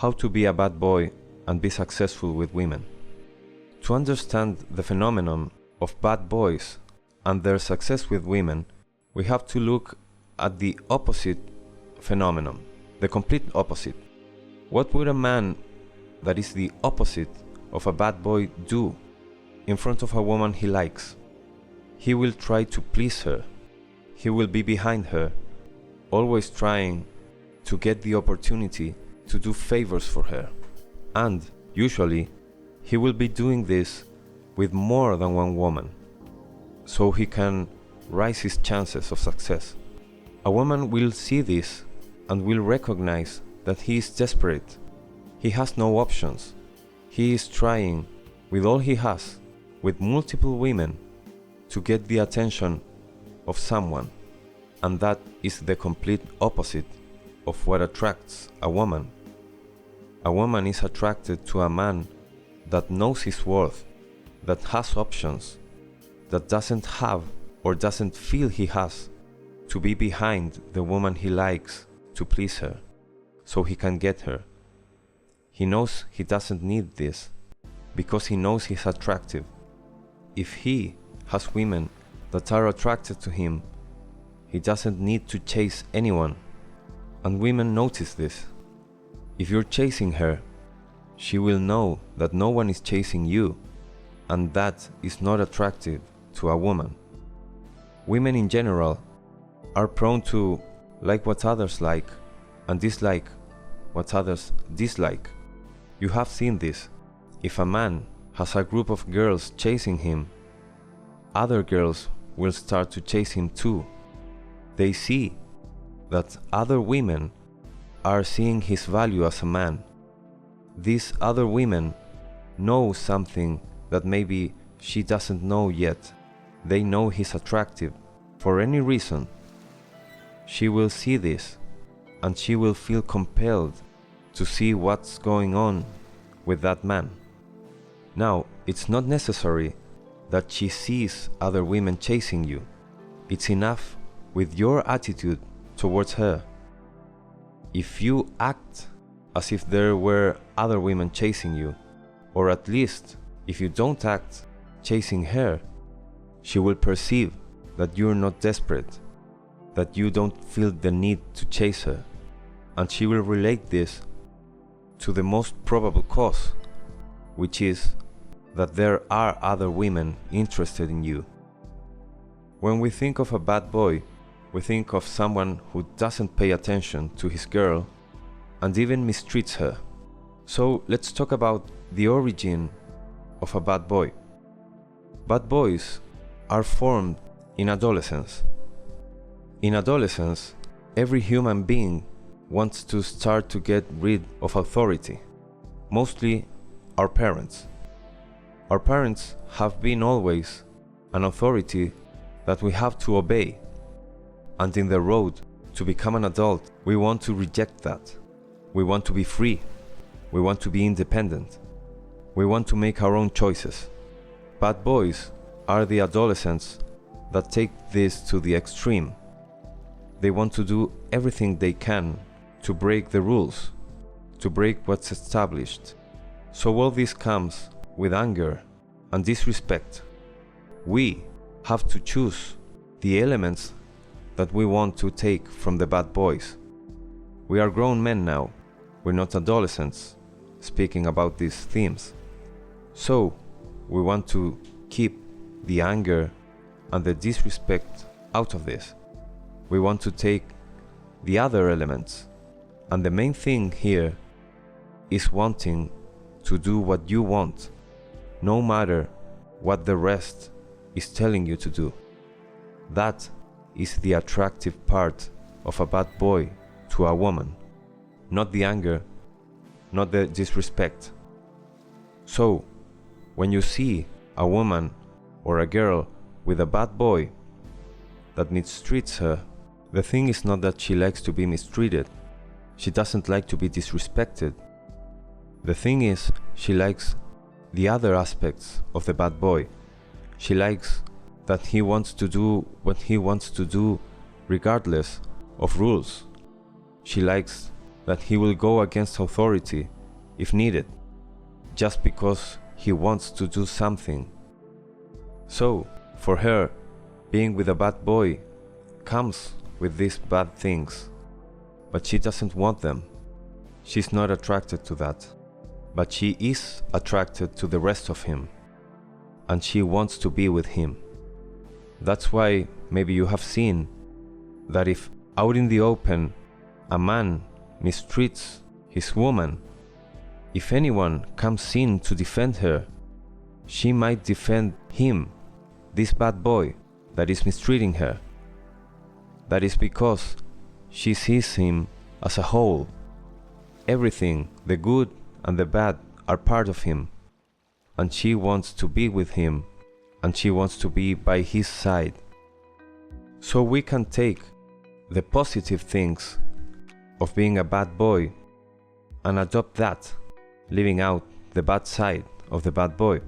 how to be a bad boy and be successful with women. To understand the phenomenon of bad boys and their success with women, we have to look at the opposite phenomenon, the complete opposite. What would a man that is the opposite of a bad boy do in front of a woman he likes? He will try to please her. He will be behind her, always trying to get the opportunity to do favors for her. And usually, he will be doing this with more than one woman, so he can rise his chances of success. A woman will see this and will recognize that he is desperate. He has no options. He is trying with all he has, with multiple women, to get the attention of someone. And that is the complete opposite of what attracts a woman. A woman is attracted to a man that knows his worth, that has options, that doesn't have or doesn't feel he has to be behind the woman he likes to please her, so he can get her. He knows he doesn't need this, because he knows he's attractive. If he has women that are attracted to him, he doesn't need to chase anyone, and women notice this. If you're chasing her, she will know that no one is chasing you, and that is not attractive to a woman. Women in general are prone to like what others like and dislike what others dislike. You have seen this. If a man has a group of girls chasing him, other girls will start to chase him too. They see that other women are seeing his value as a man. These other women know something that maybe she doesn't know yet. They know he's attractive. For any reason, she will see this and she will feel compelled to see what's going on with that man. Now, it's not necessary that she sees other women chasing you. It's enough with your attitude towards her. If you act as if there were other women chasing you, or at least if you don't act chasing her, she will perceive that you're not desperate, that you don't feel the need to chase her, and she will relate this to the most probable cause, which is that there are other women interested in you. When we think of a bad boy, we think of someone who doesn't pay attention to his girl and even mistreats her. So let's talk about the origin of a bad boy. Bad boys are formed in adolescence. In adolescence, every human being wants to start to get rid of authority, mostly our parents. Our parents have been always an authority that we have to obey, and in the road to become an adult, we want to reject that. We want to be free. We want to be independent. We want to make our own choices. Bad boys are the adolescents that take this to the extreme. They want to do everything they can to break the rules, to break what's established. So all this comes with anger and disrespect. We have to choose the elements that we want to take from the bad boys. We are grown men now. We're not adolescents speaking about these themes. So we want to keep the anger and the disrespect out of this. We want to take the other elements. And the main thing here is wanting to do what you want, no matter what the rest is telling you to do. That is the attractive part of a bad boy to a woman, not the anger, not the disrespect. So, when you see a woman or a girl with a bad boy that mistreats her, the thing is not that she likes to be mistreated. She doesn't like to be disrespected. The thing is, she likes the other aspects of the bad boy. She likes that he wants to do what he wants to do regardless of rules. She likes that he will go against authority if needed, just because he wants to do something. So, for her, being with a bad boy comes with these bad things, but she doesn't want them. She's not attracted to that, but she is attracted to the rest of him, and she wants to be with him. That's why maybe you have seen that if out in the open a man mistreats his woman, if anyone comes in to defend her, she might defend him, this bad boy that is mistreating her. That is because she sees him as a whole. Everything, the good and the bad, are part of him, and she wants to be with him, and she wants to be by his side. So we can take the positive things of being a bad boy and adopt that, leaving out the bad side of the bad boy.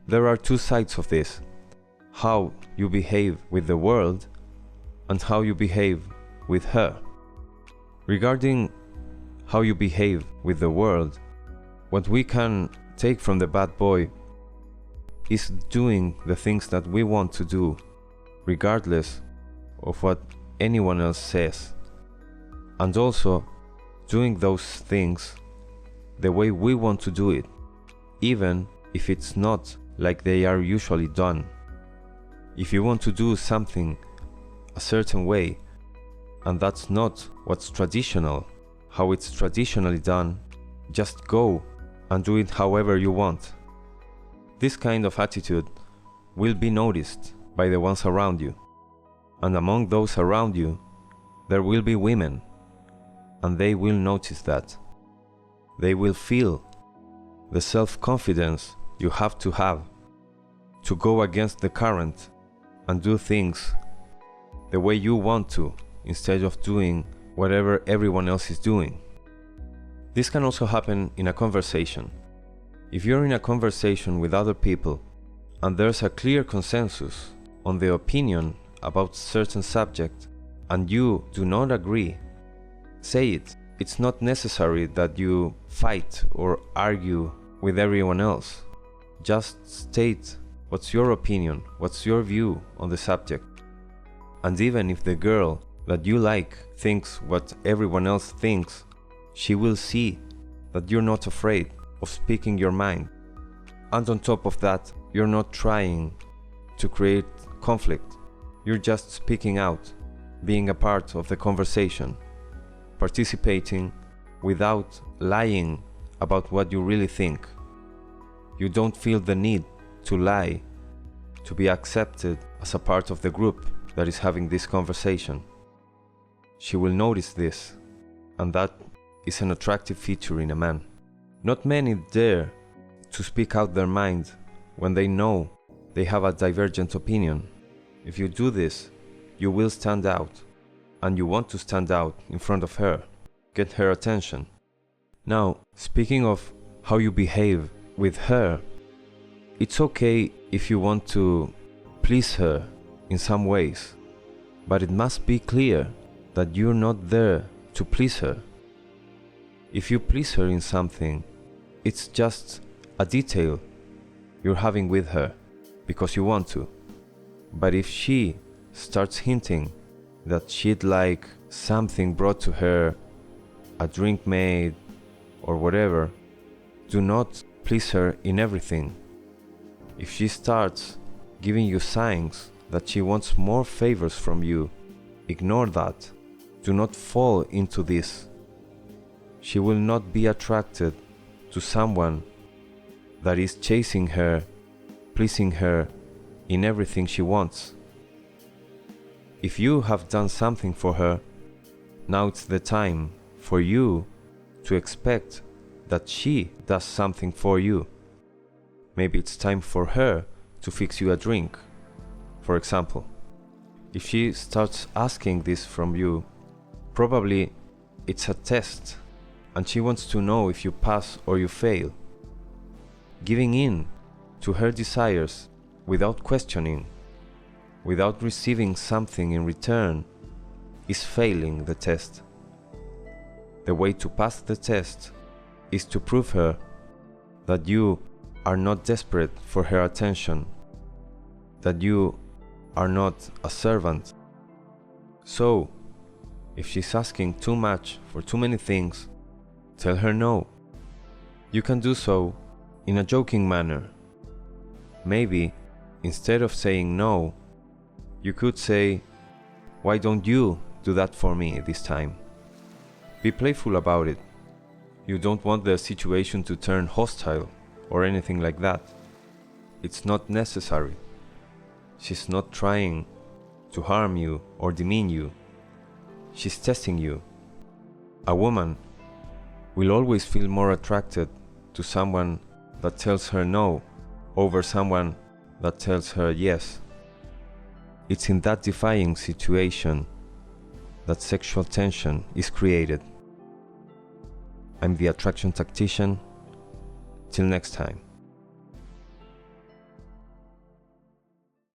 There are two sides of this: how you behave with the world and how you behave with her. Regarding how you behave with the world, what we can take from the bad boy is doing the things that we want to do, regardless of what anyone else says, and also doing those things the way we want to do it, even if it's not like they are usually done. If you want to do something a certain way, and that's not what's traditional, how it's traditionally done, just go and do it however you want. This kind of attitude will be noticed by the ones around you, and among those around you, there will be women, and they will notice that. They will feel the self-confidence you have to go against the current and do things the way you want to, instead of doing whatever everyone else is doing. This can also happen in a conversation. If you're in a conversation with other people and there's a clear consensus on the opinion about certain subject and you do not agree, say it. It's not necessary that you fight or argue with everyone else. Just state what's your opinion, what's your view on the subject. And even if the girl that you like thinks what everyone else thinks, she will see that you're not afraid of speaking your mind. And on top of that, you're not trying to create conflict. You're just speaking out, being a part of the conversation, participating without lying about what you really think. You don't feel the need to lie to be accepted as a part of the group that is having this conversation. She will notice this, and that is an attractive feature in a man. Not many dare to speak out their mind when they know they have a divergent opinion. If you do this, you will stand out, and you want to stand out in front of her, get her attention. Now, speaking of how you behave with her, it's okay if you want to please her in some ways, but it must be clear that you're not there to please her. If you please her in something, it's just a detail you're having with her because you want to. But if she starts hinting that she'd like something brought to her, a drink made, or whatever, do not please her in everything. If she starts giving you signs that she wants more favors from you, ignore that. Do not fall into this. She will not be attracted to someone that is chasing her, pleasing her in everything she wants. If you have done something for her, now it's the time for you to expect that she does something for you. Maybe it's time for her to fix you a drink, for example. If she starts asking this from you, probably it's a test, and she wants to know if you pass or you fail. Giving in to her desires without questioning, without receiving something in return, is failing the test. The way to pass the test is to prove her that you are not desperate for her attention, that you are not a servant. So, if she's asking too much for too many things, tell her no. You can do so in a joking manner. Maybe, instead of saying no, you could say, "Why don't you do that for me this time?" Be playful about it. You don't want the situation to turn hostile or anything like that. It's not necessary. She's not trying to harm you or demean you. She's testing you. A woman will always feel more attracted to someone that tells her no over someone that tells her yes. It's in that defying situation that sexual tension is created. I'm the Attraction Tactician. Till next time.